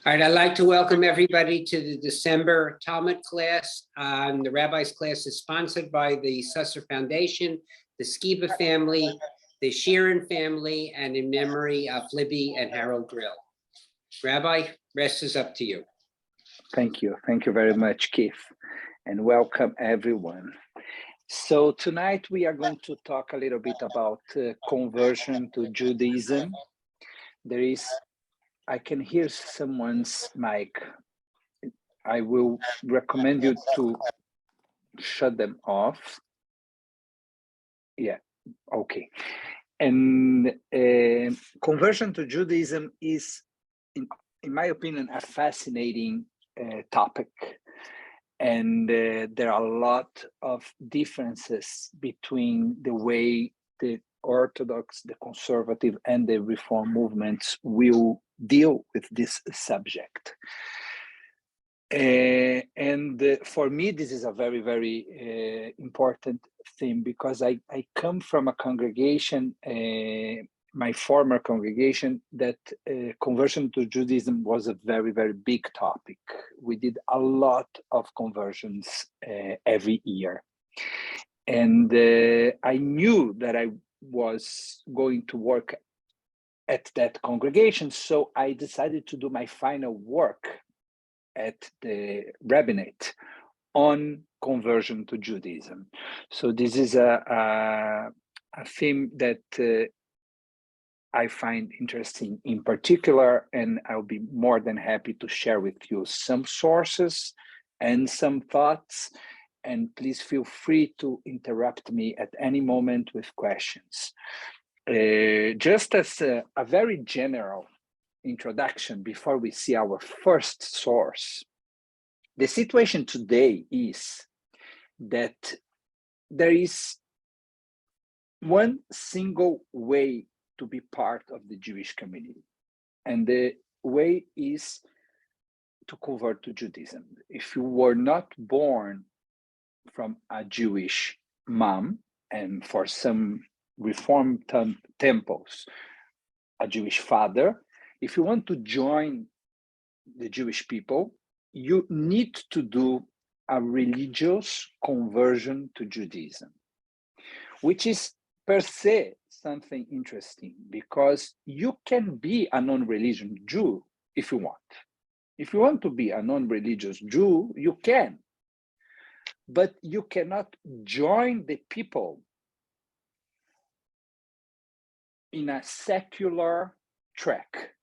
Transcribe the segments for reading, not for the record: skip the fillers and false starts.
All right, I'd like to welcome everybody to the December Talmud class. The Rabbi's class is sponsored by the Susser Foundation, the Skiba family, the Sheeran family, and in memory of Libby and Harold Grill. Rabbi, rest is up to you. Thank you. Thank you very much, Keith, and welcome everyone. So tonight we are going to talk a little bit about conversion to Judaism. I can hear someone's mic. I will recommend you to shut them off. Yeah, okay. And conversion to Judaism is, in my opinion, a fascinating topic. And there are a lot of differences between the way the Orthodox, the conservative, and the Reform movements will deal with this subject. For me, this is a very, very important theme because I come from a congregation, my former congregation, that conversion to Judaism was a very, very big topic. We did a lot of conversions every year. And I knew that I was going to work at that congregation, so I decided to do my final work at the rabbinate on conversion to Judaism. So this is a theme that I find interesting in particular, and I'll be more than happy to share with you some sources and some thoughts. And please feel free to interrupt me at any moment with questions. Just as a very general introduction before we see our first source, the situation today is that there is one single way to be part of the Jewish community, and the way is to convert to Judaism. If you were not born from a Jewish mom, and for some Reform temples, a Jewish father, if you want to join the Jewish people, you need to do a religious conversion to Judaism, which is per se something interesting because you can be a non-religious Jew if you want. If you want to be a non-religious Jew, you can, but you cannot join the people in a secular track.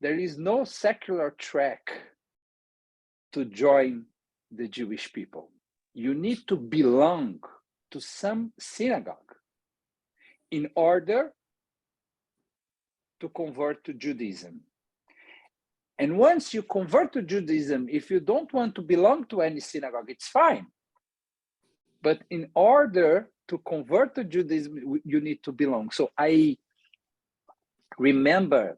There is no secular track to join the Jewish people. You need to belong to some synagogue in order to convert to Judaism. And once you convert to Judaism, if you don't want to belong to any synagogue, it's fine. But in order to convert to Judaism, you need to belong. So I remember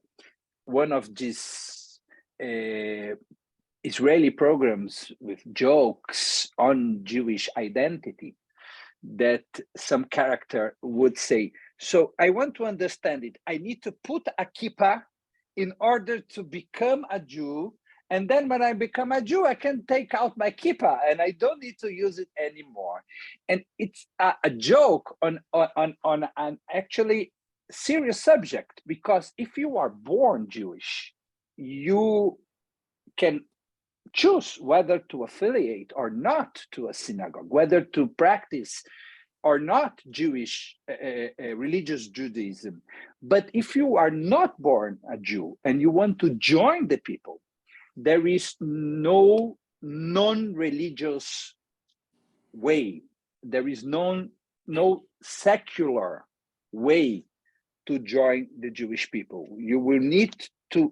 one of these Israeli programs with jokes on Jewish identity that some character would say, so I want to understand it. I need to put a kippah in order to become a Jew. And then when I become a Jew, I can take out my kippah and I don't need to use it anymore. And it's a joke on an actually serious subject, because if you are born Jewish, you can choose whether to affiliate or not to a synagogue, whether to practice or not Jewish religious Judaism. But if you are not born a Jew and you want to join the people, there is no non-religious way. There is no secular way to join the Jewish people. You will need to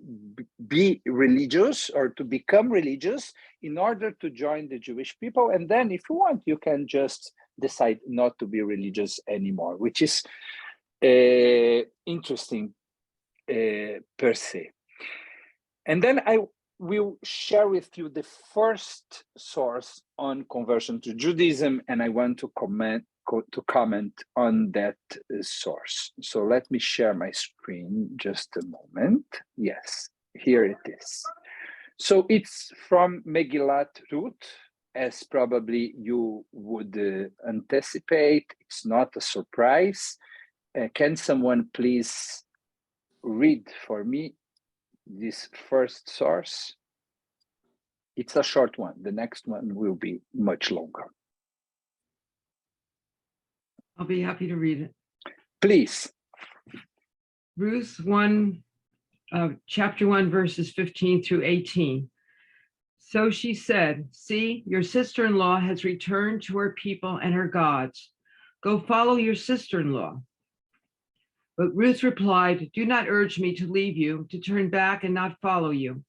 be religious or to become religious in order to join the Jewish people. And then if you want, you can just decide not to be religious anymore, which is interesting per se. And then I will share with you the first source on conversion to Judaism, and I want to comment on that source. So let me share my screen just a moment. Yes, here it is. So it's from Megillat Ruth, as probably you would anticipate. It's not a surprise. Can someone please read for me this first source? It's a short one. The next one will be much longer. I'll be happy to read it. Please. Ruth 1, chapter 1, verses 15 through 18. So she said, see, your sister-in-law has returned to her people and her gods. Go follow your sister-in-law. But Ruth replied, do not urge me to leave you, to turn back and not follow you.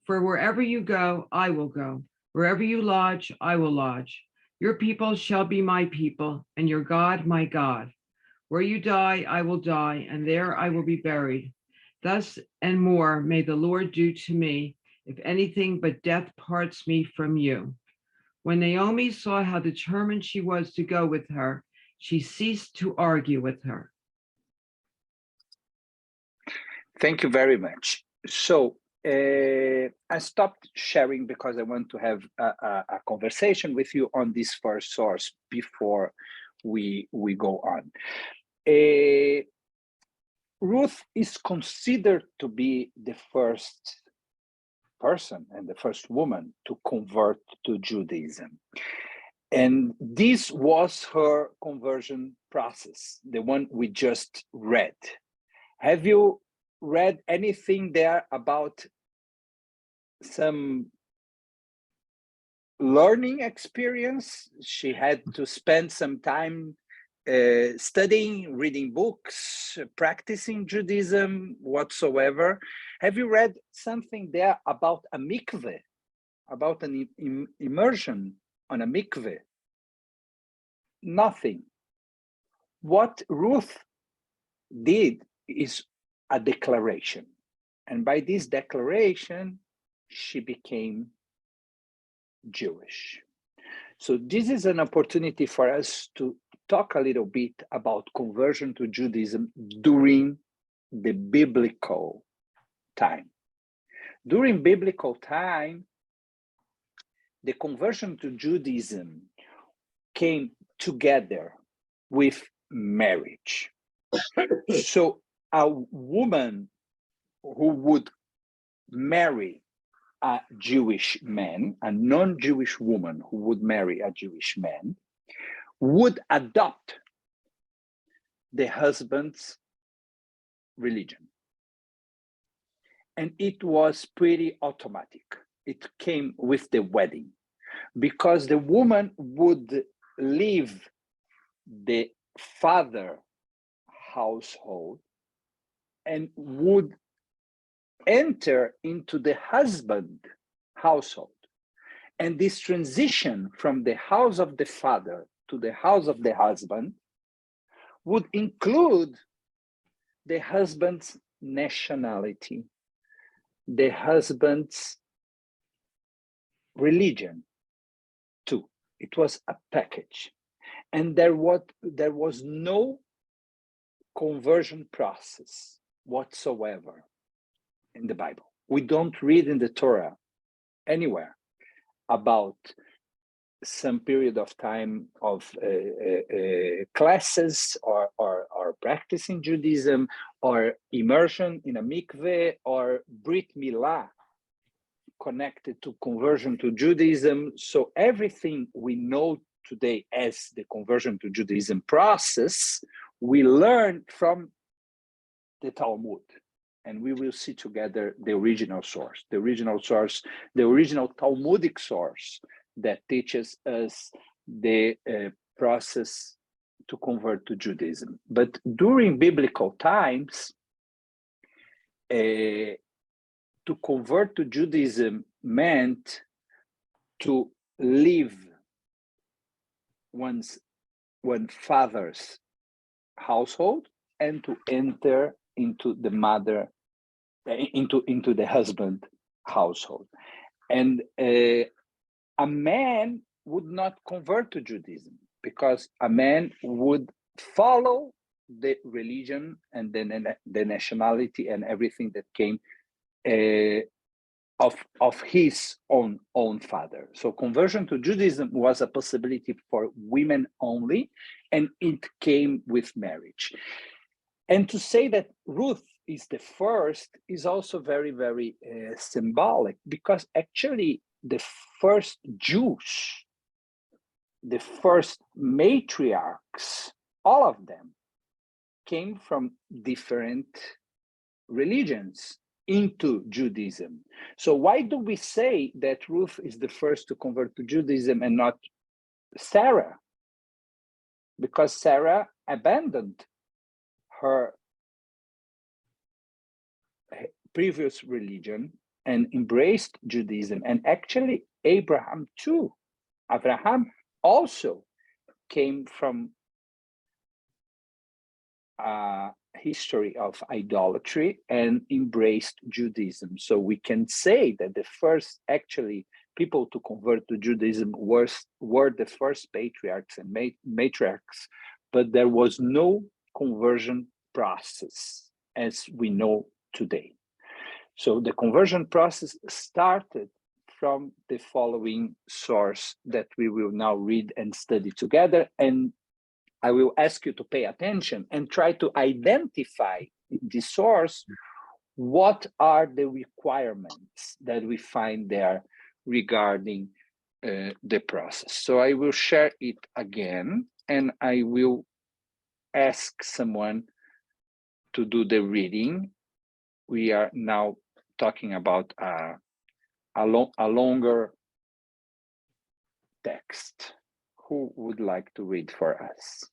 For wherever you go, I will go. Wherever you lodge, I will lodge. Your people shall be my people, and your God my God. Where you die, I will die, and there I will be buried. Thus and more may the Lord do to me, if anything but death parts me from you. When Naomi saw how determined she was to go with her, she ceased to argue with her. Thank you very much. So I stopped sharing because I want to have a conversation with you on this first source before we go on. Ruth is considered to be the first person and the first woman to convert to Judaism. And this was her conversion process, the one we just read. Have you read anything there about some learning experience? She had to spend some time studying, reading books, practicing Judaism, whatsoever. Have you read something there about a mikveh, about an immersion on a mikveh? Nothing. What Ruth did is a declaration. And by this declaration, she became Jewish. So this is an opportunity for us to talk a little bit about conversion to Judaism during the biblical time. During biblical time, the conversion to Judaism came together with marriage. So a woman who would marry a Jewish man, a non-Jewish woman who would marry a Jewish man, would adopt the husband's religion. And it was pretty automatic. It came with the wedding, because the woman would leave the father household and would enter into the husband household. And this transition from the house of the father to the house of the husband would include the husband's nationality, the husband's religion too. It was a package. And there was no conversion process whatsoever in the Bible. We don't read in the Torah anywhere about some period of time of classes or practicing Judaism or immersion in a mikveh or Brit Milah connected to conversion to Judaism. So everything we know today as the conversion to Judaism process, we learn from the Talmud. And we will see together the original source, the original Talmudic source that teaches us the process to convert to Judaism. But during biblical times, to convert to Judaism meant to leave one father's household and to enter into the mother, into the husband household. And a man would not convert to Judaism because a man would follow the religion and then the nationality and everything that came of his own father. So conversion to Judaism was a possibility for women only, and it came with marriage. And to say that Ruth is the first is also very, very symbolic, because actually the first Jews, the first matriarchs, all of them came from different religions into Judaism. So why do we say that Ruth is the first to convert to Judaism and not Sarah? Because Sarah abandoned her previous religion and embraced Judaism. And actually Abraham too. Abraham also came from a history of idolatry and embraced Judaism. So we can say that the first actually people to convert to Judaism were the first patriarchs and matriarchs, but there was no conversion process as we know today. So the conversion process started from the following source that we will now read and study together. And I will ask you to pay attention and try to identify in this source what are the requirements that we find there regarding the process. So I will share it again, and I will ask someone to do the reading. We are now talking about a longer text. Who would like to read for us?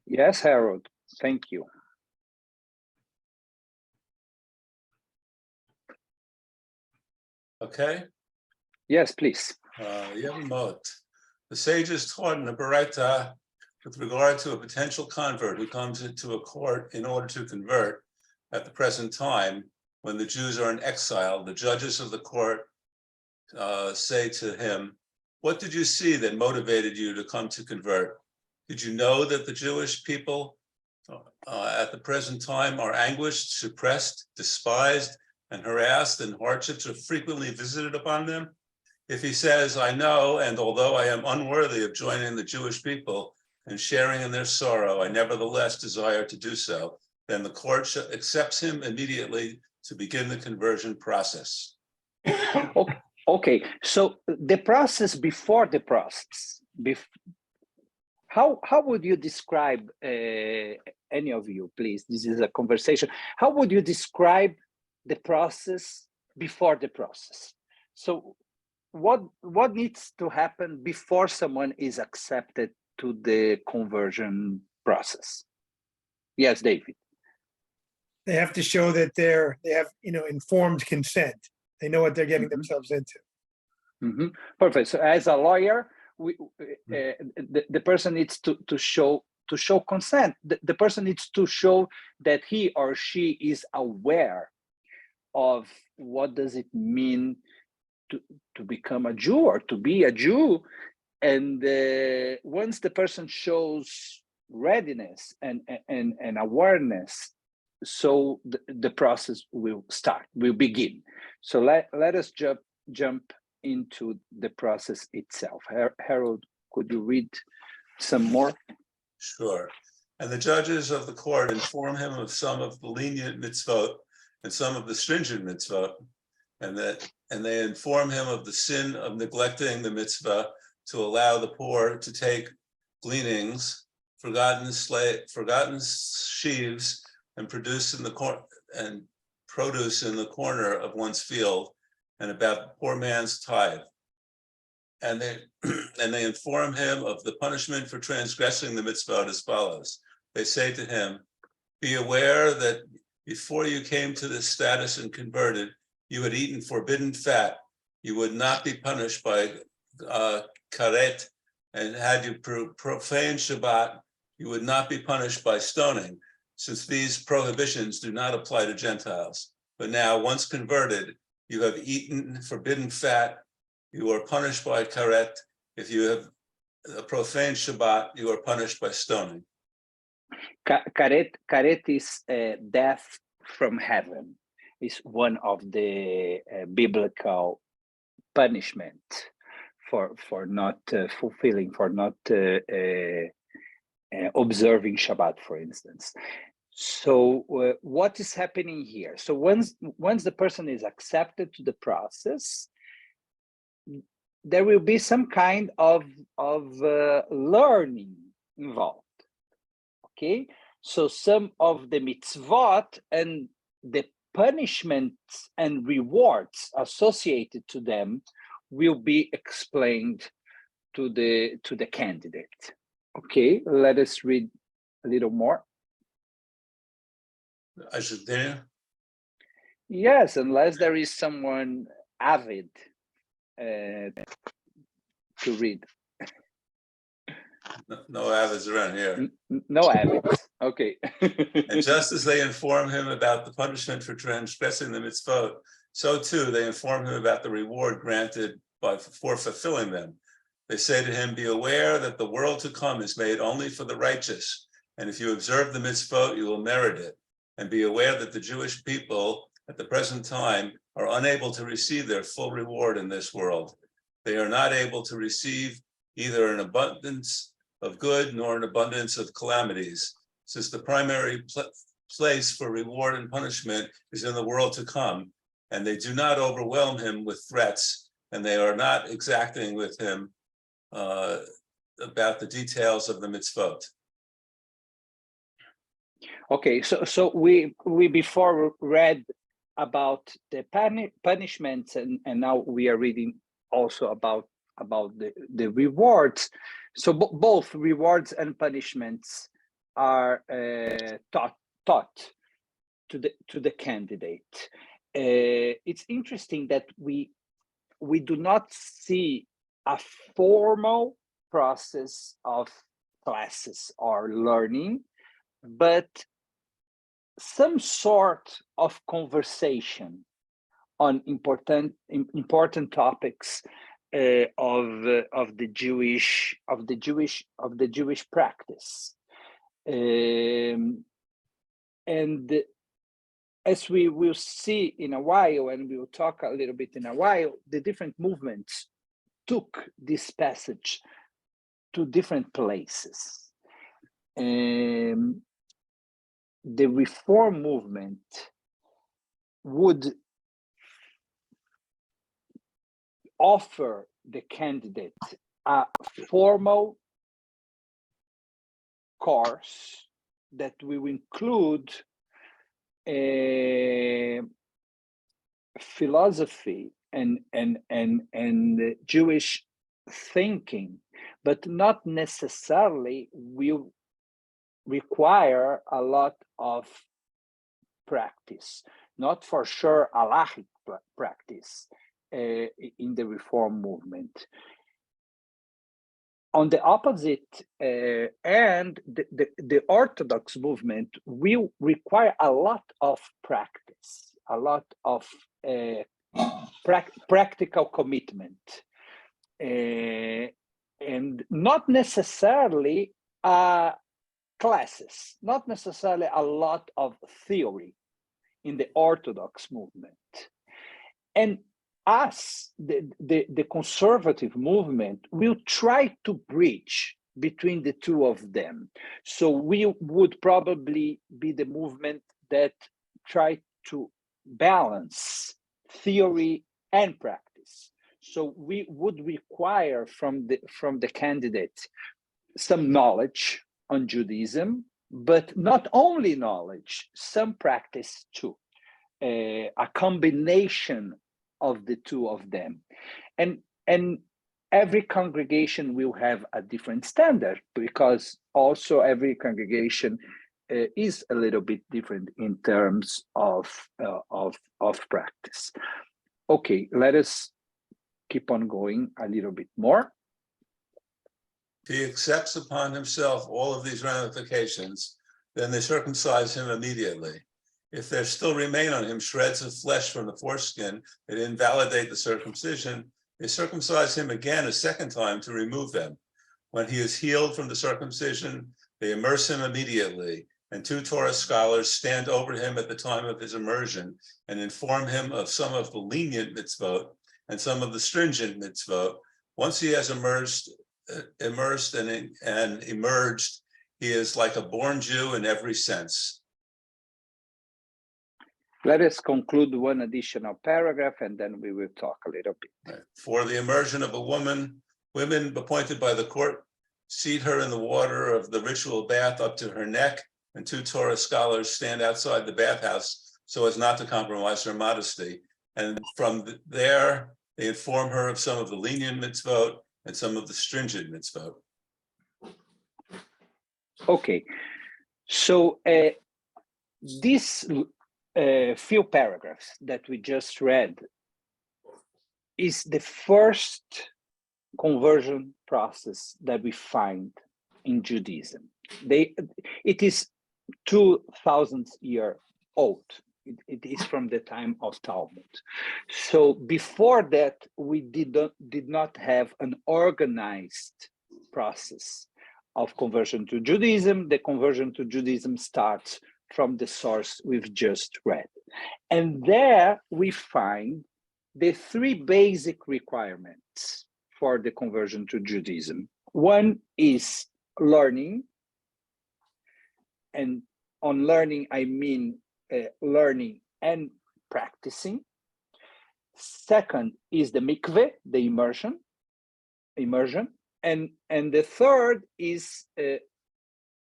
Yes, Harold, thank you. Okay. Yes, please. Yevamot. The sages taught in the Baraita with regard to a potential convert who comes into a court in order to convert at the present time when the Jews are in exile. The judges of the court say to him, "What did you see that motivated you to come to convert? Did you know that the Jewish people at the present time are anguished, suppressed, despised, and harassed, and hardships are frequently visited upon them?" If he says, "I know, and although I am unworthy of joining the Jewish people and sharing in their sorrow, I nevertheless desire to do so," then the court accepts him immediately to begin the conversion process. Okay, so the process before the process, how would you describe, any of you, please, this is a conversation, how would you describe the process before the process? So what needs to happen before someone is accepted to the conversion process? Yes, David. They have to show that they have informed consent. They know what they're getting themselves into. Mm-hmm. Perfect. So as a lawyer, the person needs to show consent. The person needs to show that he or she is aware of what does it mean to become a Jew or to be a Jew. And once the person shows readiness and awareness, so the process will begin. So let us jump into the process itself. Harold, could you read some more? Sure. And the judges of the court inform him of some of the lenient mitzvot and some of the stringent mitzvot, and they inform him of the sin of neglecting the mitzvah to allow the poor to take gleanings, forgotten sheaves, and produce in the corner of one's field, and about the poor man's tithe. And they inform him of the punishment for transgressing the mitzvah as follows. They say to him, "Be aware that before you came to this status and converted, you had eaten forbidden fat. You would not be punished by karet, and had you profaned Shabbat, you would not be punished by stoning, since these prohibitions do not apply to Gentiles. But now, once converted, you have eaten forbidden fat. You are punished by karet if you have a profane Shabbat, you are punished by stoning. Karet is death from heaven. Is one of the biblical punishment for not fulfilling, for not observing Shabbat, for instance. So what is happening here? So once the person is accepted to the process, there will be some kind of learning involved. Okay, so some of the mitzvot and the punishments and rewards associated to them will be explained to the candidate. Okay, let us read a little more. I should continue. Yes, unless there is someone avid to read. No avids around here. No avids. Okay. And just as they inform him about the punishment for transgressing the mitzvot, so too they inform him about the reward granted for fulfilling them. They say to him, be aware that the world to come is made only for the righteous. And if you observe the mitzvot, you will merit it. And be aware that the Jewish people at the present time are unable to receive their full reward in this world. They are not able to receive either an abundance of good nor an abundance of calamities, since the primary place for reward and punishment is in the world to come, and they do not overwhelm him with threats, and they are not exacting with him about the details of the mitzvot. Okay, so we before read about the punishments, and now we are reading also about the rewards. So both rewards and punishments are taught to the candidate. It's interesting that we do not see a formal process of classes or learning, but some sort of conversation on important topics of the Jewish practice, and as we will see in a while, and we will talk a little bit in a while, the different movements took this passage to different places. The Reform movement would offer the candidate a formal course that will include philosophy and Jewish thinking, but not necessarily will require a lot of practice, not for sure halachic practice in the Reform movement. On the opposite end, the Orthodox movement will require a lot of practice, a lot of practical commitment, and not necessarily classes, not necessarily a lot of theory in the Orthodox movement. And us, the conservative movement, will try to bridge between the two of them. So we would probably be the movement that try to balance theory and practice. So we would require from the candidate some knowledge on Judaism, but not only knowledge, some practice too, a combination of the two of them. And every congregation will have a different standard, because also every congregation is a little bit different in terms of practice. Okay, let us keep on going a little bit more. If he accepts upon himself all of these ramifications, then they circumcise him immediately. If there still remain on him shreds of flesh from the foreskin that invalidate the circumcision, they circumcise him again a second time to remove them. When he is healed from the circumcision, they immerse him immediately, and 2 Torah scholars stand over him at the time of his immersion and inform him of some of the lenient mitzvot and some of the stringent mitzvot. Once he has immersed and emerged, he is like a born Jew in every sense. Let us conclude one additional paragraph, and then we will talk a little bit. For the immersion of a woman, women appointed by the court seat her in the water of the ritual bath up to her neck, and 2 Torah scholars stand outside the bathhouse so as not to compromise her modesty. And from there, they inform her of some of the lenient mitzvot and some of the stringent mitzvot. Okay, so these few paragraphs that we just read is the first conversion process that we find in Judaism. It is 2,000 years old. It is from the time of Talmud. So before that, we did not have an organized process of conversion to Judaism. The conversion to Judaism starts from the source we've just read. And there we find the 3 basic requirements for the conversion to Judaism. One is learning. And on learning, I mean learning and practicing. Second is the mikveh, the immersion. And the third is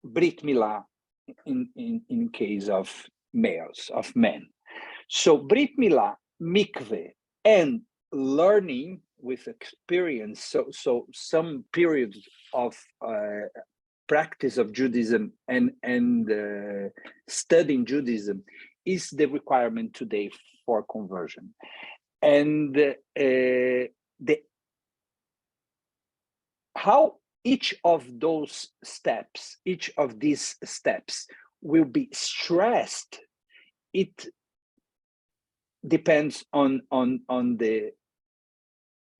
brit milah in case of males, of men. So brit milah, mikveh, and learning with experience, so some period of practice of Judaism and studying Judaism is the requirement today for conversion. And how each of those steps, each of these steps will be stressed, it depends on the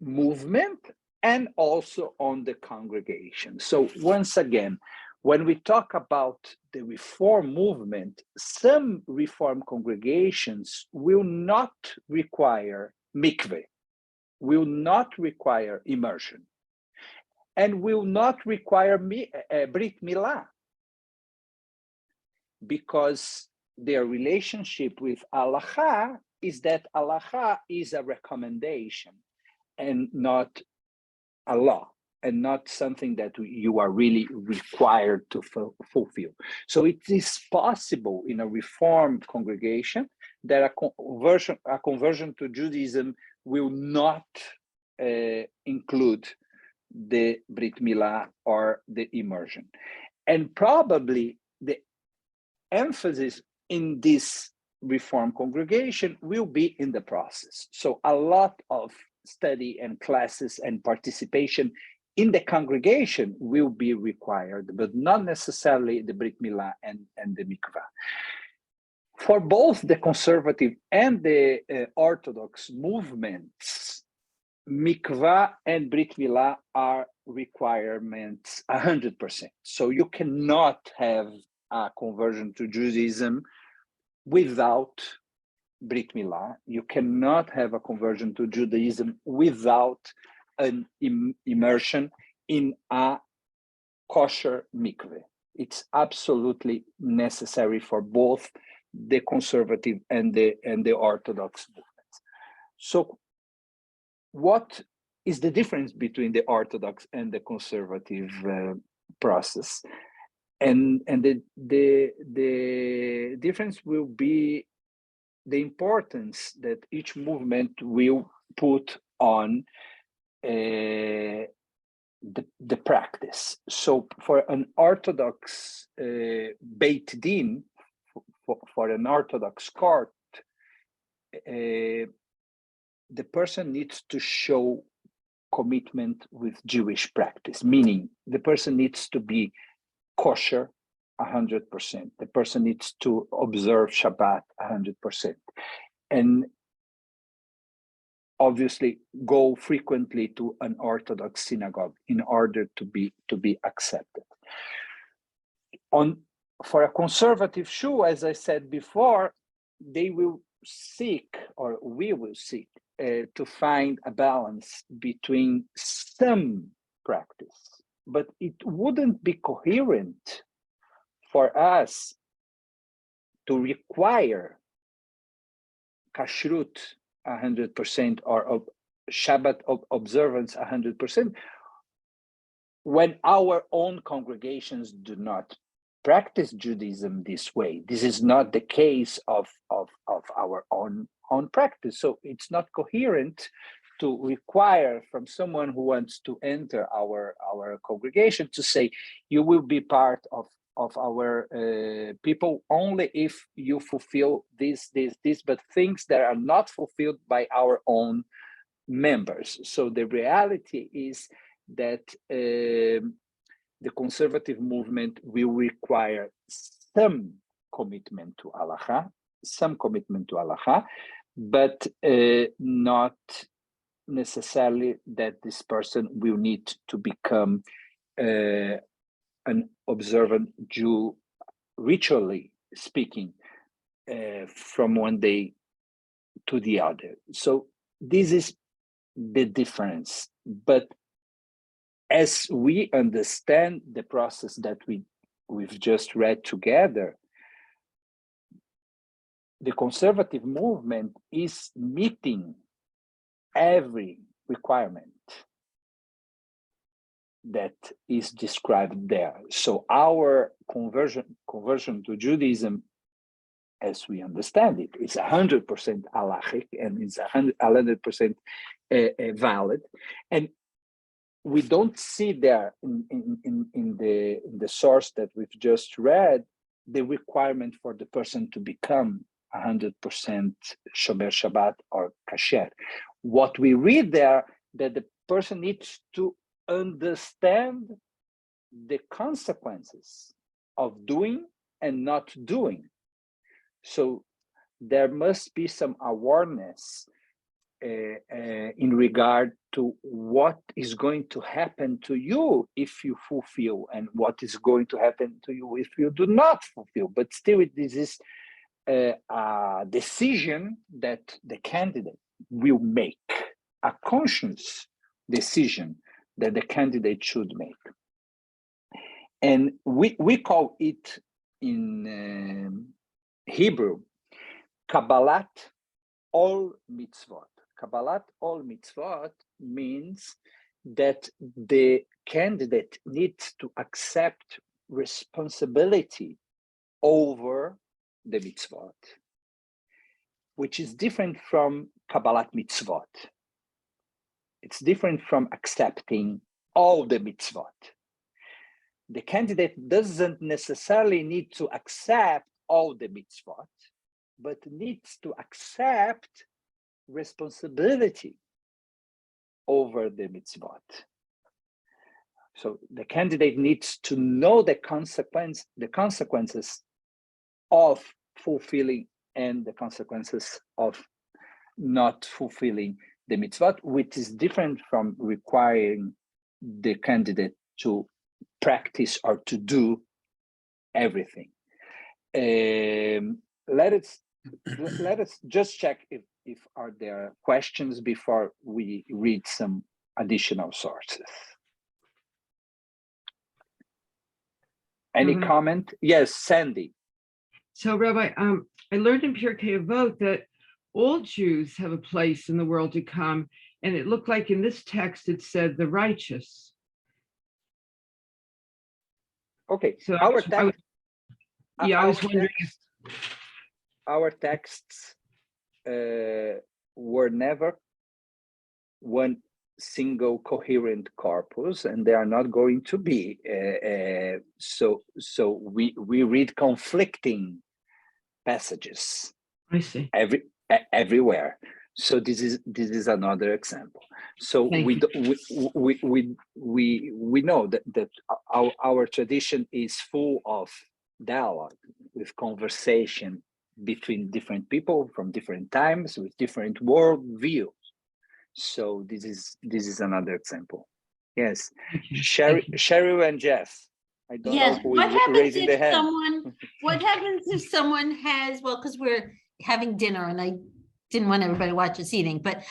movement and also on the congregation. So once again, when we talk about the Reform movement, some Reform congregations will not require mikveh, will not require immersion, and will not require brit milah, because their relationship with halacha is that halacha is a recommendation and not a law, and not something that you are really required to fulfill. So it is possible in a Reform congregation that a conversion to Judaism will not include the brit milah or the immersion. And probably the emphasis in this Reform congregation will be in the process. So a lot of study and classes and participation in the congregation will be required, but not necessarily the brit milah and the mikvah. For both the conservative and the Orthodox movements, mikvah and brit milah are requirements 100%. So you cannot have a conversion to Judaism without brit milah. You cannot have a conversion to Judaism without an immersion in a kosher mikveh. It's absolutely necessary for both the conservative and the Orthodox movements. So what is the difference between the Orthodox and the conservative process? And the difference will be the importance that each movement will put on the practice. So for an Orthodox Beit Din, for an Orthodox court, the person needs to show commitment with Jewish practice, meaning the person needs to be kosher 100%. The person needs to observe Shabbat 100%. And obviously go frequently to an Orthodox synagogue in order to be accepted. For a conservative Jew, as I said before, they will seek, or we will seek, to find a balance between some practice, but it wouldn't be coherent for us to require kashrut 100% or Shabbat observance 100% when our own congregations do not practice Judaism this way. This is not the case of our own practice. So it's not coherent to require from someone who wants to enter our congregation to say, you will be part of our people only if you fulfill this, but things that are not fulfilled by our own members. So the reality is that the conservative movement will require some commitment to halacha, but not necessarily that this person will need to become an observant Jew, ritually speaking, from one day to the other. So this is the difference. But as we understand the process that we've just read together, the conservative movement is meeting every requirement that is described there. So our conversion to Judaism, as we understand it, is 100% halachic and is 100% valid. And we don't see there in the source that we've just read the requirement for the person to become 100% shomer Shabbat or kasher. What we read there, that the person needs to understand the consequences of doing and not doing. So there must be some awareness in regard to what is going to happen to you if you fulfill, and what is going to happen to you if you do not fulfill. But still, this is a decision that the candidate will make, a conscious decision that the candidate should make. And we call it in Hebrew, Kabbalat all mitzvot. Kabbalat all mitzvot means that the candidate needs to accept responsibility over the mitzvot, which is different from Kabbalat mitzvot. It's different from accepting all the mitzvot. The candidate doesn't necessarily need to accept all the mitzvot, but needs to accept responsibility over the mitzvot. So the candidate needs to know the consequences of fulfilling and the consequences of not fulfilling the mitzvot, which is different from requiring the candidate to practice or to do everything. Let us just check if are there questions before we read some additional sources. Any comment? Yes, Sandy. So, Rabbi, I learned in Pirkei Avot that all Jews have a place in the world to come, and it looked like in this text it said the righteous. Okay, So our text. I was wondering if our texts were never one single coherent corpus, and they are not going to be. So we read conflicting passages. I see. Everywhere. So this is another example. So we know that our tradition is full of dialogue, with conversation between different people from different times with different world views. So this is another example. Yes, Okay, Sherry, thank you. Cheryl and Jeff. I don't know Yes, who what is happens raising their if hand. what happens if someone has, well, because we're having dinner and I didn't want everybody to watch us eating, but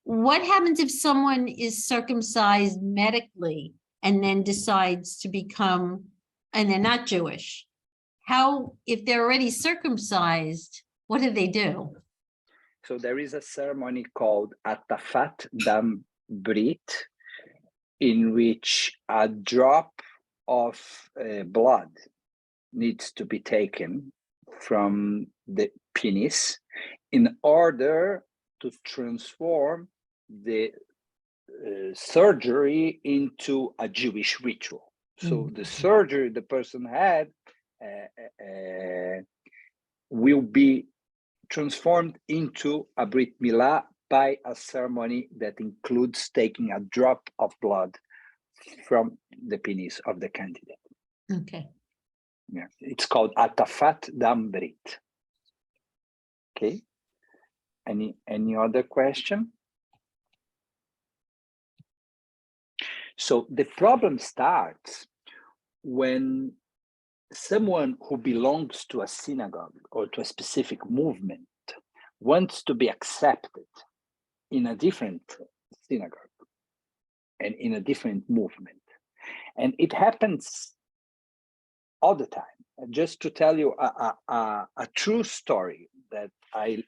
what happens if someone is circumcised medically and then decides to become, and they're not Jewish? How, if they're already circumcised, what do they do? So there is a ceremony called Atafat Dam Brit, in which a drop of blood needs to be taken from the penis in order to transform the surgery into a Jewish ritual. So the surgery the person had will be transformed into a Brit Milah by a ceremony that includes taking a drop of blood from the penis of the candidate. Okay. Yeah, it's called Atafat Dam Brit. Okay. Any other question? So the problem starts when someone who belongs to a synagogue or to a specific movement wants to be accepted in a different synagogue and in a different movement. And it happens all the time. Just to tell you a true story that I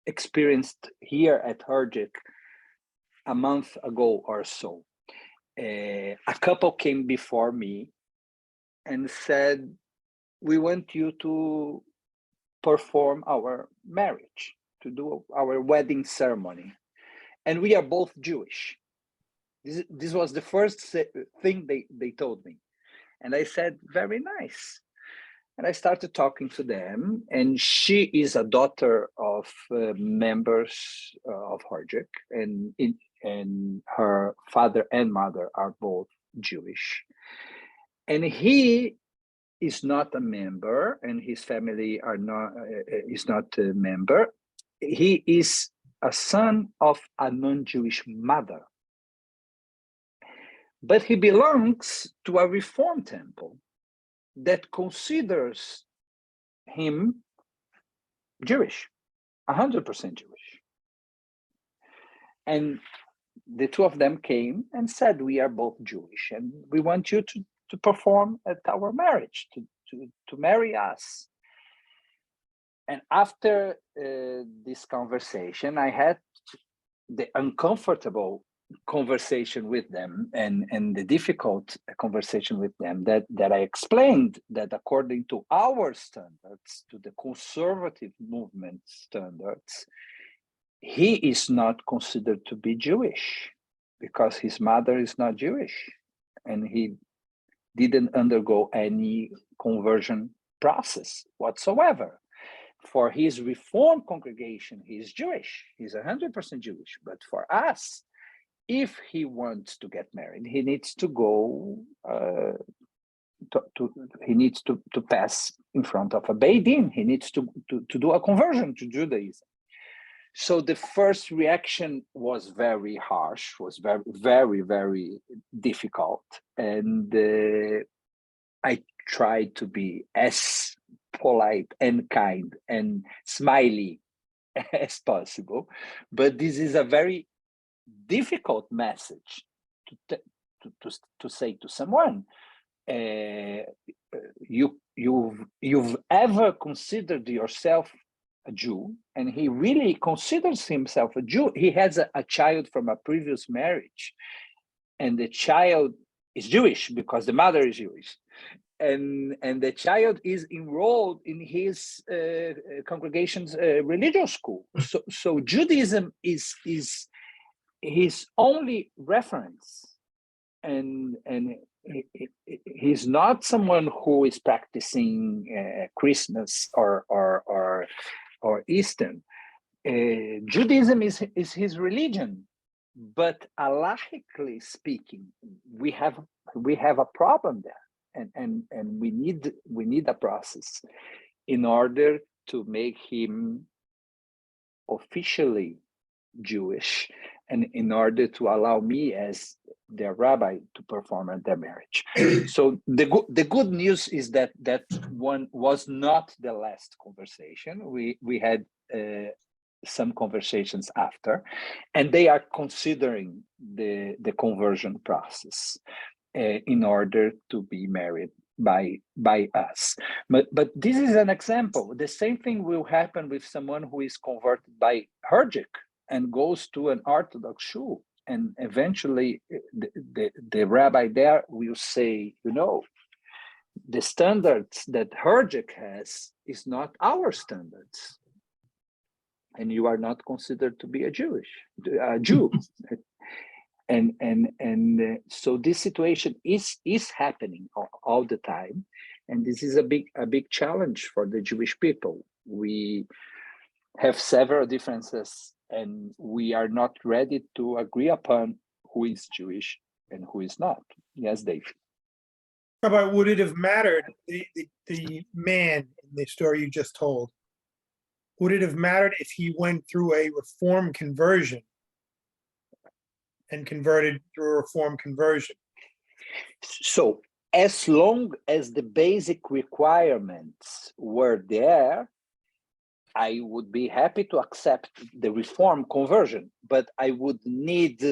experienced here at Herjik a month ago or so. A couple came before me and said, we want you to perform our marriage, to do our wedding ceremony. And we are both Jewish. This was the first thing they told me. And I said, very nice. And I started talking to them, and she is a daughter of members of Herjik, and her father and mother are both Jewish. And he is not a member, and his family is not a member. He is a son of a non-Jewish mother. But he belongs to a Reform temple that considers him Jewish, 100% Jewish. And the two of them came and said, we are both Jewish, and we want you to perform at our marriage, to marry us. And after this conversation, I had the uncomfortable conversation with them and the difficult conversation with them that I explained that according to our standards, to the conservative movement standards, he is not considered to be Jewish because his mother is not Jewish and he didn't undergo any conversion process whatsoever. For his Reform congregation, he is Jewish. He's 100% Jewish. But for us, if he wants to get married, he needs to go he needs to pass in front of a Beit Din. He needs to do a conversion to Judaism. So the first reaction was very harsh, was very, very, very difficult. And I tried to be as polite and kind and smiley as possible. But this is a very difficult message to say to someone. You've ever considered yourself a Jew? And he really considers himself a Jew. He has a child from a previous marriage, and the child is Jewish because the mother is Jewish, and the child is enrolled in his congregation's religious school. So Judaism is his only reference, and he's not someone who is practicing Christmas or Easter. Judaism is his religion, but halachically speaking, we have a problem there, and we need a process in order to make him officially Jewish, and in order to allow me as their rabbi to perform at their marriage. So the good news is that that one was not the last conversation. We had some conversations after, and they are considering the conversion process in order to be married by us. But this is an example. The same thing will happen with someone who is converted by hergic and goes to an Orthodox shul, and eventually the rabbi there will say, you know, the standards that hergic has is not our standards, and you are not considered to be a Jew. And so this situation is happening all the time, and this is a big challenge for the Jewish people. We have several differences, and we are not ready to agree upon who is Jewish and who is not. Yes, Dave. Rabbi, would it have mattered, the man in the story you just told, would it have mattered if he went through a reform conversion and converted through a reform conversion? So as long as the basic requirements were there, I would be happy to accept the reform conversion, but I would need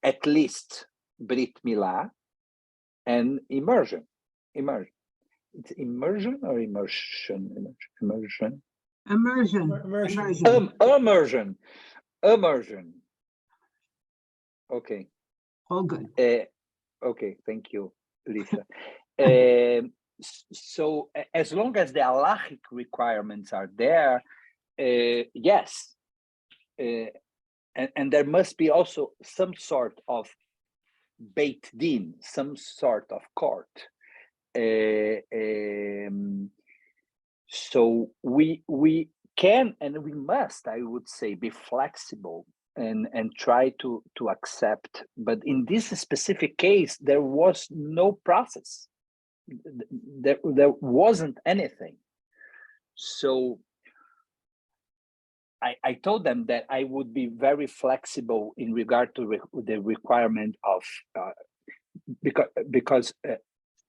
at least Brit Milah and immersion. It's immersion or immersion? Immersion. Immersion. Okay. All good. Okay, thank you, Lisa. So as long as the halachic requirements are there, yes. And there must be also some sort of beit din, some sort of court. So we can and we must, I would say, be flexible and try to accept. But in this specific case, there was no process. There wasn't anything. So I told them that I would be very flexible in regard to the requirement of because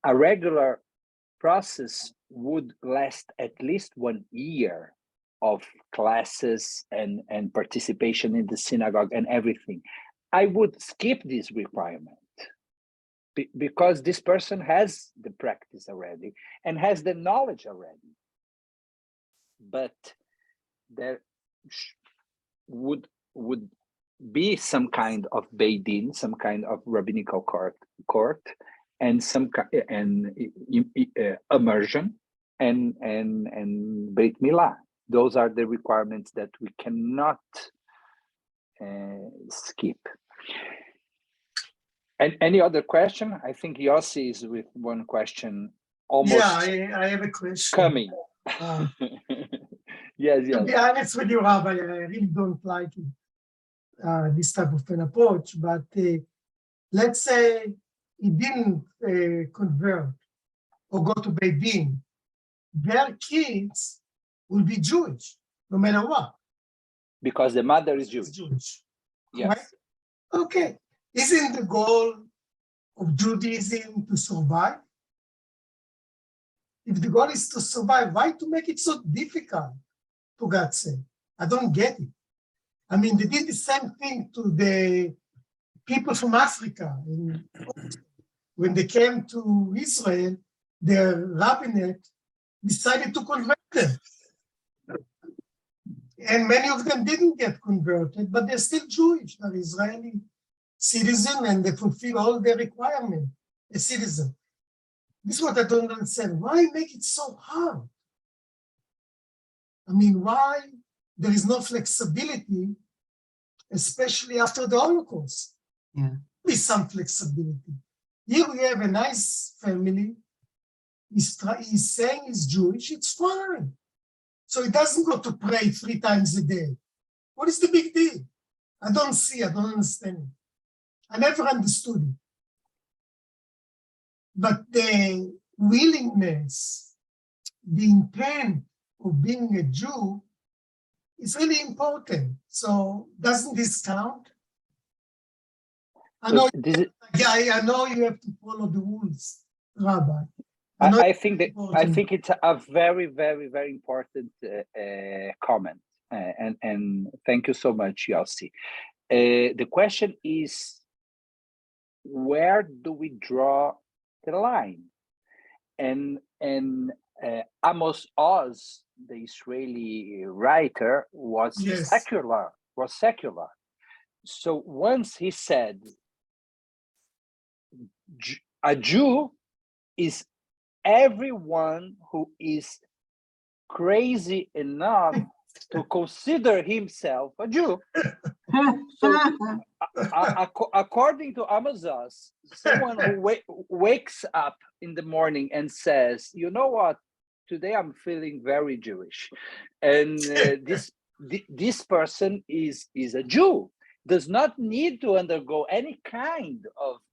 a regular process would last at least 1 year of classes and participation in the synagogue and everything. I would skip this requirement because this person has the practice already and has the knowledge already. But there would be some kind of beit din, some kind of rabbinical court, and some immersion and Brit Milah. Those are the requirements that we cannot skip. And any other question? I think Yossi is with one question almost. Yeah, I have a question. Coming. Yes. To be honest with you, Rabbi, I really don't like it, this type of an approach. But let's say he didn't convert or go to Beit Din, their kids will be Jewish, no matter what. Because the mother is Jewish. Jewish. Yes. Right? Okay. Isn't the goal of Judaism to survive? If the goal is to survive, why to make it so difficult, for God's sake? I don't get it. I mean, they did the same thing to the people from Africa. When they came to Israel, their rabbinate decided to convert them. And many of them didn't get converted, but they're still Jewish. They're Israeli citizen and they fulfill all the requirements, a citizen. This is what I don't understand. Why make it so hard? I mean, why there is no flexibility, especially after the Holocaust? Yeah. There is some flexibility. Here we have a nice family. He's saying he's Jewish, it's fine. So he doesn't go to pray 3 times a day. What is the big deal? I don't understand it. I never understood it. But the willingness, the intent of being a Jew It's really important. So doesn't this count? I know, I know you have to follow the rules, Rabbi. I think important. it's a very, very, very important comment, and thank you so much, Yossi. The question is, where do we draw the line? And Amos Oz, the Israeli writer, was Yes. secular. So once he said, a Jew is everyone who is crazy enough to consider himself a Jew. So, according to Amos Oz, someone who wakes up in the morning and says, "You know what? Today I'm feeling very Jewish," and this person is a Jew, does not need to undergo any kind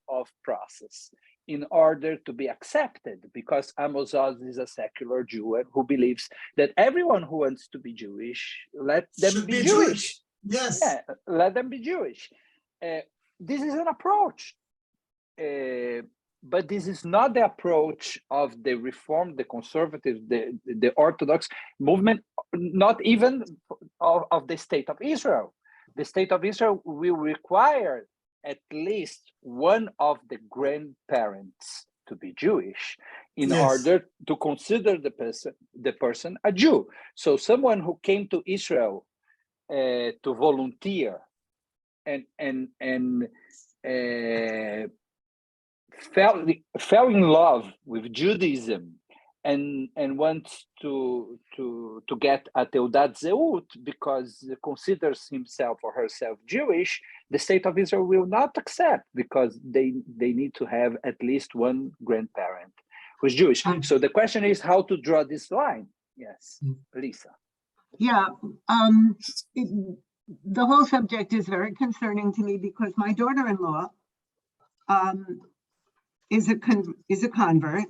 of process in order to be accepted, because Amos Oz is a secular Jew who believes that everyone who wants to be Jewish, let them Should be Jewish. Yes. Yeah, let them be Jewish. This is an approach, but this is not the approach of the Reform, the Conservative, the Orthodox movement, not even of the State of Israel. The State of Israel will require at least one of the grandparents to be Jewish in order to consider the person a Jew. So someone who came to Israel to volunteer and fell in love with Judaism and wants to get a Teudat Zeut because considers himself or herself Jewish, the State of Israel will not accept, because they need to have at least one grandparent who's Jewish. So the question is how to draw this line. Yes, Lisa. Yeah, the whole subject is very concerning to me because my daughter-in-law is a convert.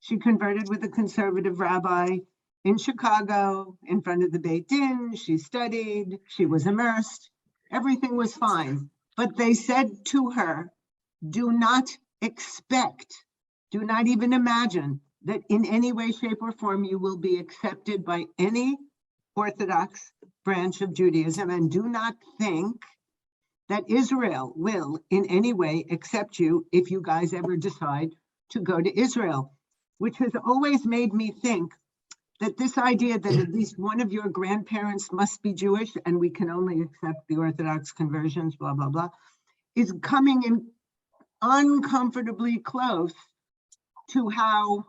She converted with a conservative rabbi in Chicago in front of the Beit Din. She studied, she was immersed, everything was fine. But they said to her, do not expect, do not even imagine that in any way, shape, or form you will be accepted by any Orthodox branch of Judaism, and do not think that Israel will in any way accept you if you guys ever decide to go to Israel, which has always made me think that this idea that at least one of your grandparents must be Jewish and we can only accept the Orthodox conversions, blah, blah, blah, is coming in uncomfortably close to how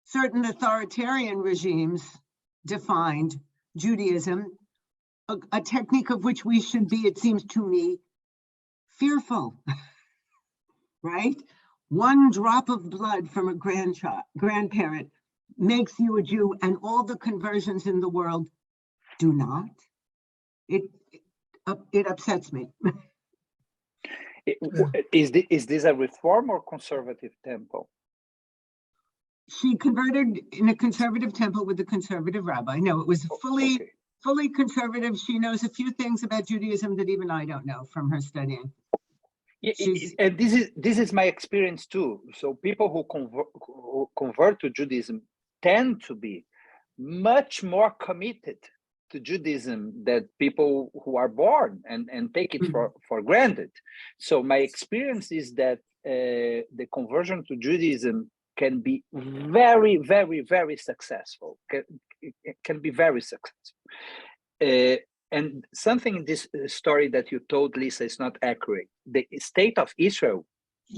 certain authoritarian regimes defined Judaism, a technique of which we should be, it seems to me, fearful, right? One drop of blood from a grandparent makes you a Jew, and all the conversions in the world do not. It upsets me. Is this a Reform or Conservative temple? She converted in a conservative temple with a conservative rabbi. No, it was fully conservative. She knows a few things about Judaism that even I don't know from her studying. And this is my experience too. So people who convert to Judaism tend to be much more committed to Judaism than people who are born and take it for granted. So my experience is that the conversion to Judaism can be very, very, very successful. Can be very successful. And something in this story that you told, Lisa, is not accurate. The State of Israel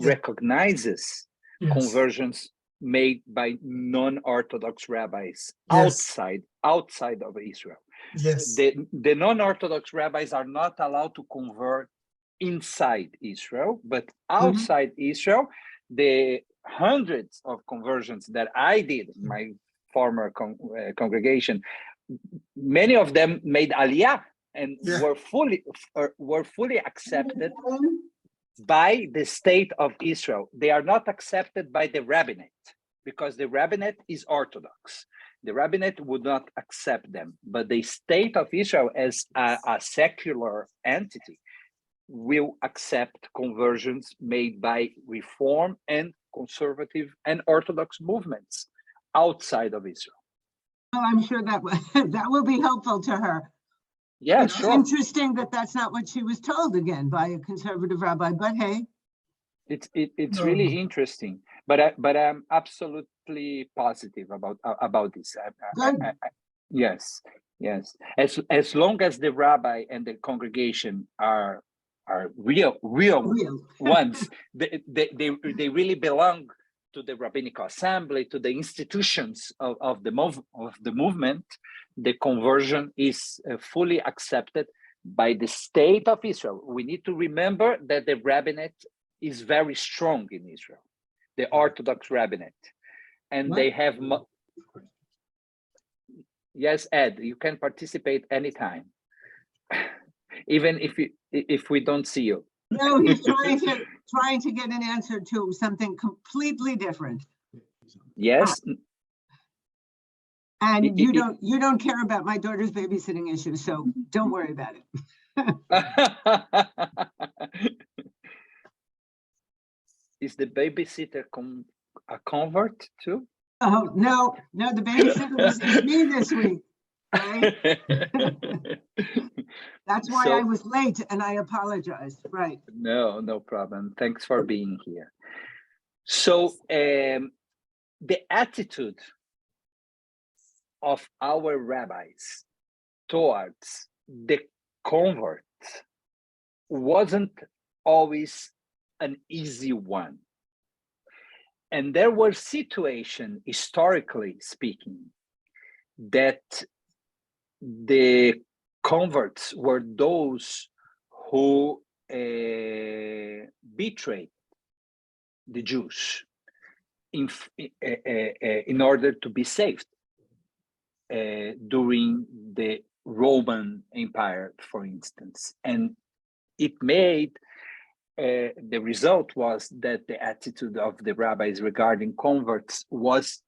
recognizes conversions made by non-Orthodox rabbis outside of Israel. Yes. The non-Orthodox rabbis are not allowed to convert inside Israel, but outside Israel, the hundreds of conversions that I did in my former congregation, many of them made aliyah and were fully accepted by the State of Israel. They are not accepted by the rabbinate. because the rabbinate is Orthodox. The rabbinate would not accept them, but the state of Israel as a secular entity will accept conversions made by Reform and conservative and Orthodox movements outside of Israel. Oh, I'm sure that that will be helpful to her. Yeah, It's sure. interesting that that's not what she was told again by a conservative rabbi, but hey. It's No. really interesting, but I'm absolutely positive about this. Good. Yes, yes. As long as the rabbi and the congregation are real Real. ones, they really belong to the rabbinical assembly, to the institutions of the movement. The conversion is fully accepted by the state of Israel. We need to remember that the rabbinate is very strong in Israel, the Orthodox rabbinate, and they have. Yes, Ed, you can participate anytime, even if we don't see you. No, he's trying to get an answer to something completely different. Yes. And you don't care about my daughter's babysitting issue, so don't worry about it. Is the babysitter a convert too? Oh, no, the babysitter was me this week. Right? That's why I was late and I apologize. Right. No problem. Thanks for being here. So the attitude of our rabbis towards the convert wasn't always an easy one. And there were situations, historically speaking, that the converts were those who betrayed the Jews in order to be saved during the Roman Empire, for instance. And it made the result was that the attitude of the rabbis regarding converts was,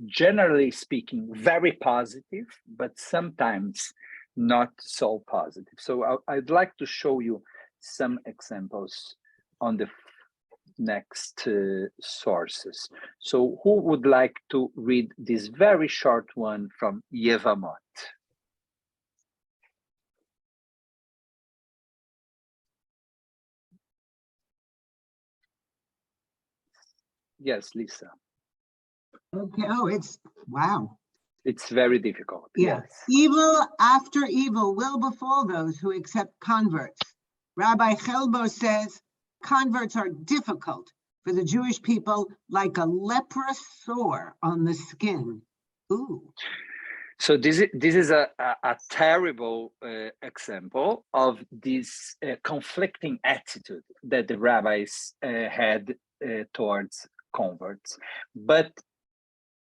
generally speaking, very positive, but sometimes not so positive. So I'd like to show you some examples on the next sources. So who would like to read this very short one from Yevamot? Yes, Lisa. Okay. Oh, wow. It's very difficult. Yeah. Yes. Evil after evil will befall those who accept converts. Rabbi Chelbo says converts are difficult for the Jewish people, like a leprous sore on the skin. Ooh. So this is a terrible example of this conflicting attitude that the rabbis had towards converts. But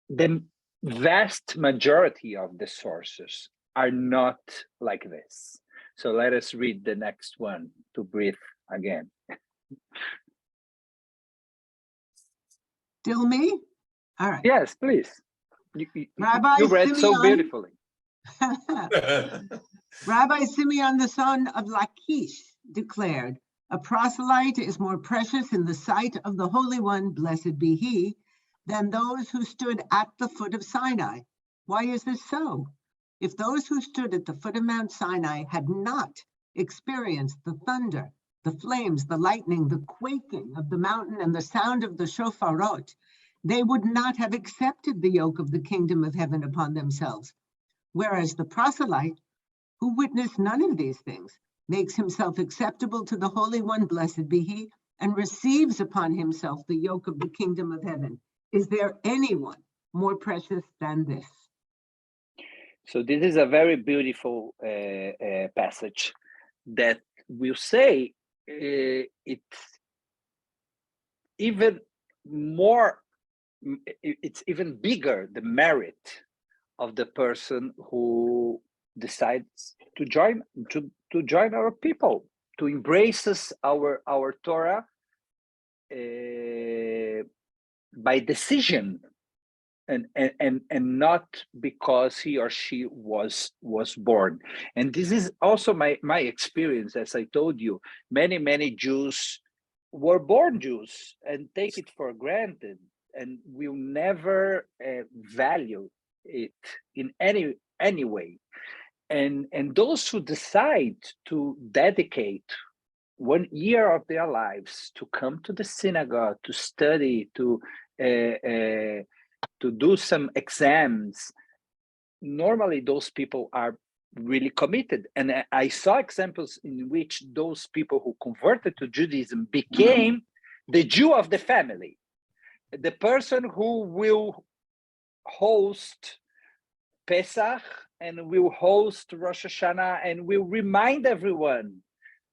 the vast majority of the sources are not like this. So let us read the next one to breathe again. Still me? All right. Yes, please. Rabbi you read so Simeon. beautifully. Rabbi Simeon, the son of Lachish, declared, a proselyte is more precious in the sight of the Holy One, blessed be he, than those who stood at the foot of Sinai. Why is this so? If those who stood at the foot of Mount Sinai had not experienced the thunder, the flames, the lightning, the quaking of the mountain, and the sound of the shofarot, they would not have accepted the yoke of the kingdom of heaven upon themselves. Whereas the proselyte, who witnessed none of these things, makes himself acceptable to the Holy One, blessed be he, and receives upon himself the yoke of the kingdom of heaven. Is there anyone more precious than this? So this is a very beautiful passage that will say it's even more, it's even bigger, the merit of the person who decides to join our people, to embrace us, our Torah by decision, and not because he or she was born. And this is also my experience. As I told you, many Jews were born Jews and take it for granted and will never value it in any way. And those who decide to dedicate 1 year of their lives to come to the synagogue, to study, to do some exams, normally those people are really committed. And I saw examples in which those people who converted to Judaism became the Jew of the family, the person who will host Pesach and will host Rosh Hashanah and will remind everyone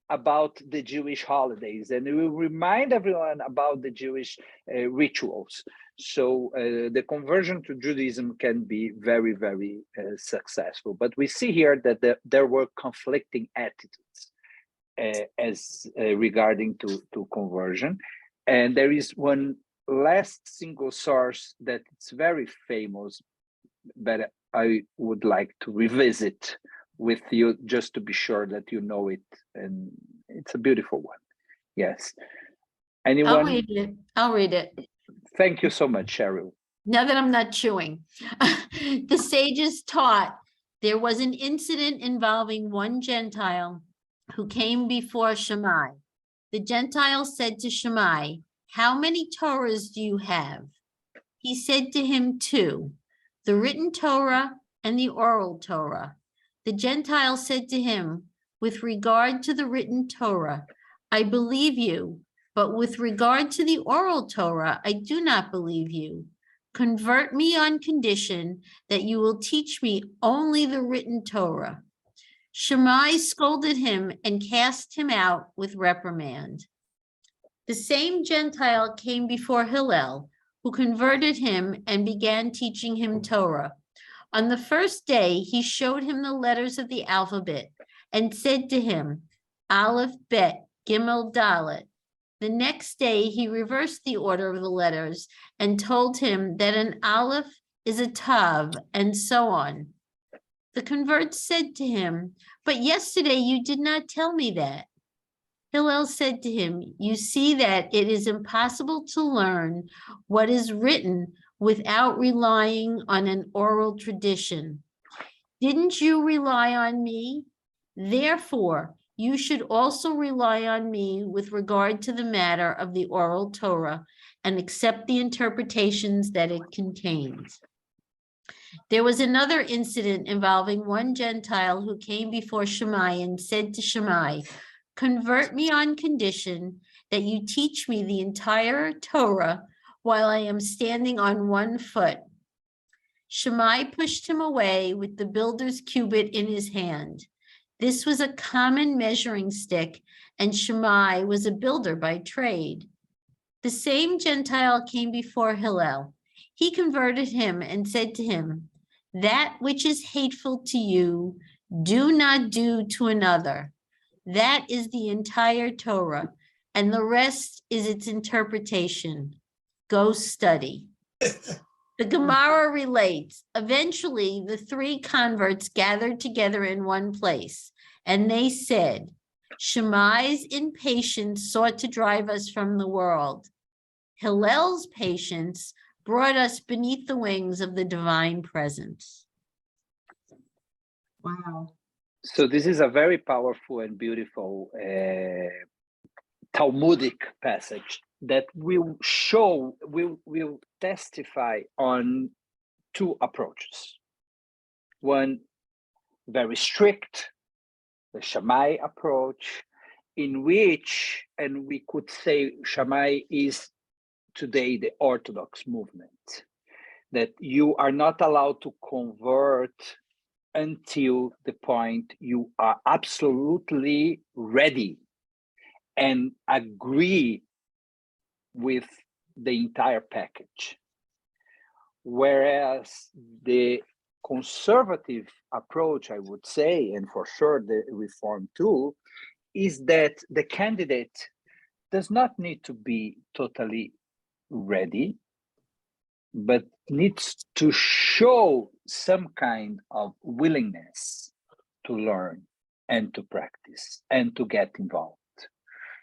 about the Jewish holidays and will remind everyone about the Jewish rituals. So the conversion to Judaism can be very, very successful. But we see here that there were conflicting attitudes as regarding to conversion. And there is one last single source that it's very famous, but I would like to revisit with you just to be sure that you know it, and it's a beautiful one. Yes. Anyone? I'll read it. I'll read it. Thank you so much, Cheryl. Now that I'm not chewing. The sages taught there was an incident involving one Gentile who came before Shammai. The Gentile said to Shammai, "How many Torahs do you have?" He said to him, 2, the written Torah and the oral Torah. The Gentile said to him, "With regard to the written Torah, I believe you, but with regard to the oral Torah, I do not believe you. Convert me on condition that you will teach me only the written Torah." Shammai scolded him and cast him out with reprimand. The same Gentile came before Hillel, who converted him and began teaching him Torah. On the first day, he showed him the letters of the alphabet and said to him, Aleph, Bet, Gimel, Dalet. The next day, he reversed the order of the letters and told him that an Aleph is a Tav, and so on. The convert said to him, "But yesterday you did not tell me that." Hillel said to him, "You see that it is impossible to learn what is written without relying on an oral tradition. Didn't you rely on me? Therefore, you should also rely on me with regard to the matter of the oral Torah and accept the interpretations that it contains." There was another incident involving one Gentile who came before Shammai and said to Shammai, "Convert me on condition that you teach me the entire Torah while I am standing on one foot." Shammai pushed him away with the builder's cubit in his hand. This was a common measuring stick, and Shammai was a builder by trade. The same Gentile came before Hillel. He converted him and said to him, "That which is hateful to you, do not do to another. That is the entire Torah, and the rest is its interpretation. Go study." The Gemara relates, eventually the 3 converts gathered together in one place, and they said, "Shammai's impatience sought to drive us from the world. Hillel's patience brought us beneath the wings of the divine presence." Wow. So this is a very powerful and beautiful Talmudic passage that will testify on 2 approaches. One, very strict, the Shammai approach, in which, and we could say Shammai is today the Orthodox movement, that you are not allowed to convert until the point you are absolutely ready and agree with the entire package. Whereas the conservative approach, I would say, and for sure the Reform too, is that the candidate does not need to be totally ready, but needs to show some kind of willingness to learn and to practice and to get involved.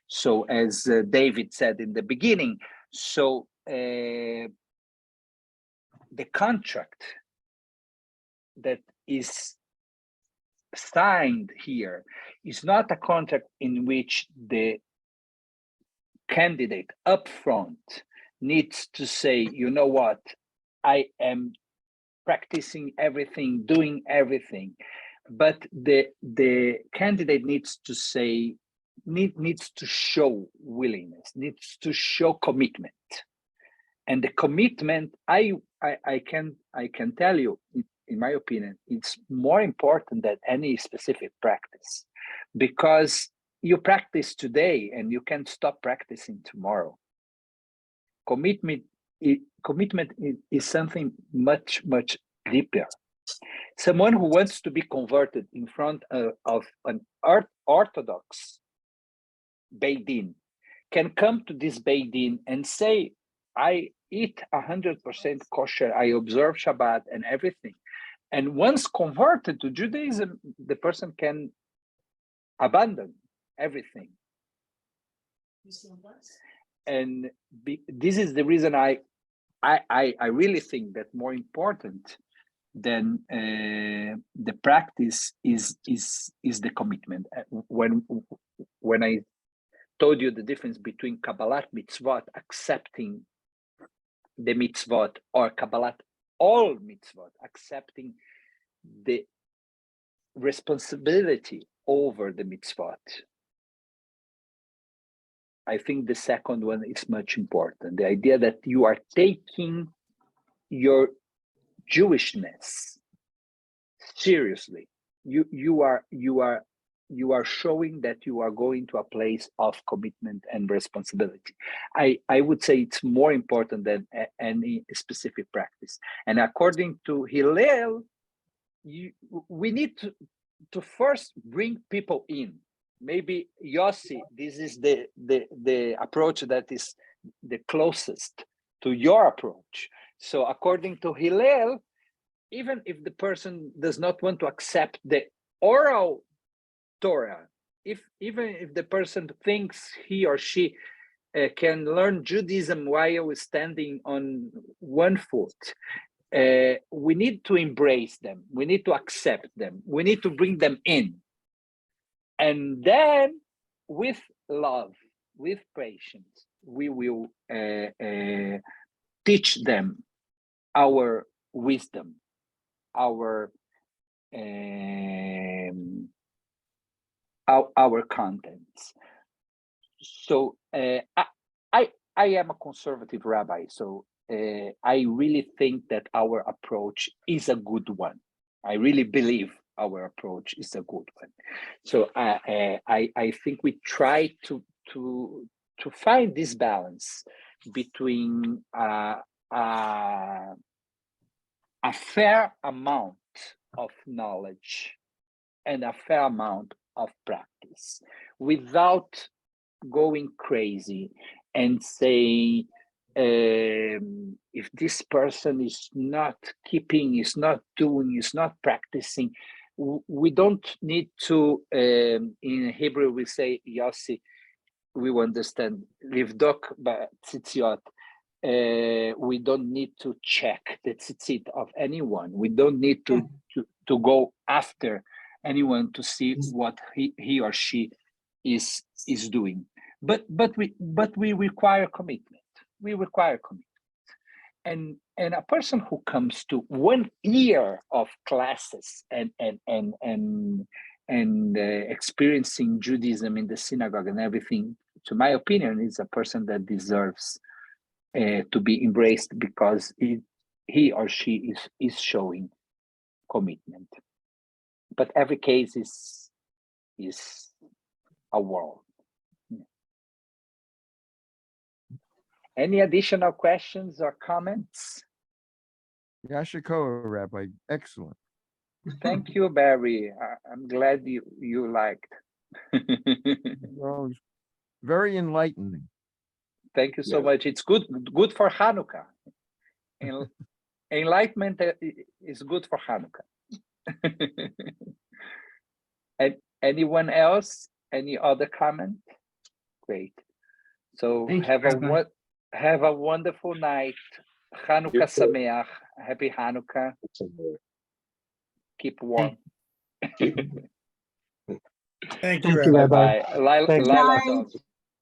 So as David said in the beginning, so the contract that is signed here is not a contract in which the candidate upfront needs to say, you know what, I am practicing everything, doing everything, but the candidate needs to say, needs to show willingness, needs to show commitment. And the commitment, I can tell you, in my opinion, it's more important than any specific practice, because you practice today and you can't stop practicing tomorrow. Commitment is something much, much deeper. Someone who wants to be converted in front of an Orthodox Beis-Din can come to this Beis-Din and say, I eat 100% kosher, I observe Shabbat and everything. And once converted to Judaism, the person can abandon everything. And this is the reason I really think that more important than the practice is the commitment. When I told you the difference between Kabbalat mitzvot, accepting the mitzvot, or Kabbalat all mitzvot, accepting the responsibility over the mitzvot, I think the second one is much important. The idea that you are taking your Jewishness seriously. You are showing that you are going to a place of commitment and responsibility. I would say it's more important than any specific practice. And according to Hillel, we need to first bring people in. Maybe Yossi, this is the approach that is the closest to your approach. So according to Hillel, even if the person does not want to accept the oral Torah, even if the person thinks he or she can learn Judaism while standing on one foot, we need to embrace them. We need to accept them. We need to bring them in. And then with love, with patience, we will teach them our wisdom, our contents. So I am a conservative rabbi, so I really think that our approach is a good one. I really believe our approach is a good one. So I think we try to find this balance between a fair amount of knowledge and a fair amount of practice, without going crazy and saying, if this person is not keeping, is not doing, is not practicing, we don't need to, in Hebrew we say, Yossi, we will understand, livdok b'tzitziot. We don't need to check the tzitzit of anyone. We don't need to go after anyone to see what he or she is doing. But we require commitment. We require commitment. And a person who comes to 1 year of classes and experiencing Judaism in the synagogue and everything, to my opinion, is a person that deserves to be embraced, because he or she is showing commitment. But every case is a world. Any additional questions or comments? Yashikoa, Rabbi, excellent. Thank you, Barry. I'm glad you liked. Well, very enlightening. Thank you so much. It's good for Hanukkah. enlightenment is good for Hanukkah. And anyone else? Any other comment? Great. So Thank you, Rabbi. have a wonderful night. Hanukkah Sameach. Happy Hanukkah. Keep warm. Thank you, Rabbi. Bye. Lila Good Dog. night.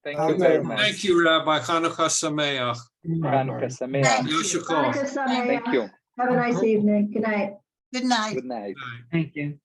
Thank Bye, you very bye. much. Thank you, Rabbi. Hanukkah Sameach. Hanukkah Sameach. Yashikov. Thank you. Have a nice evening. Good night. Good night. Good night. Thank you.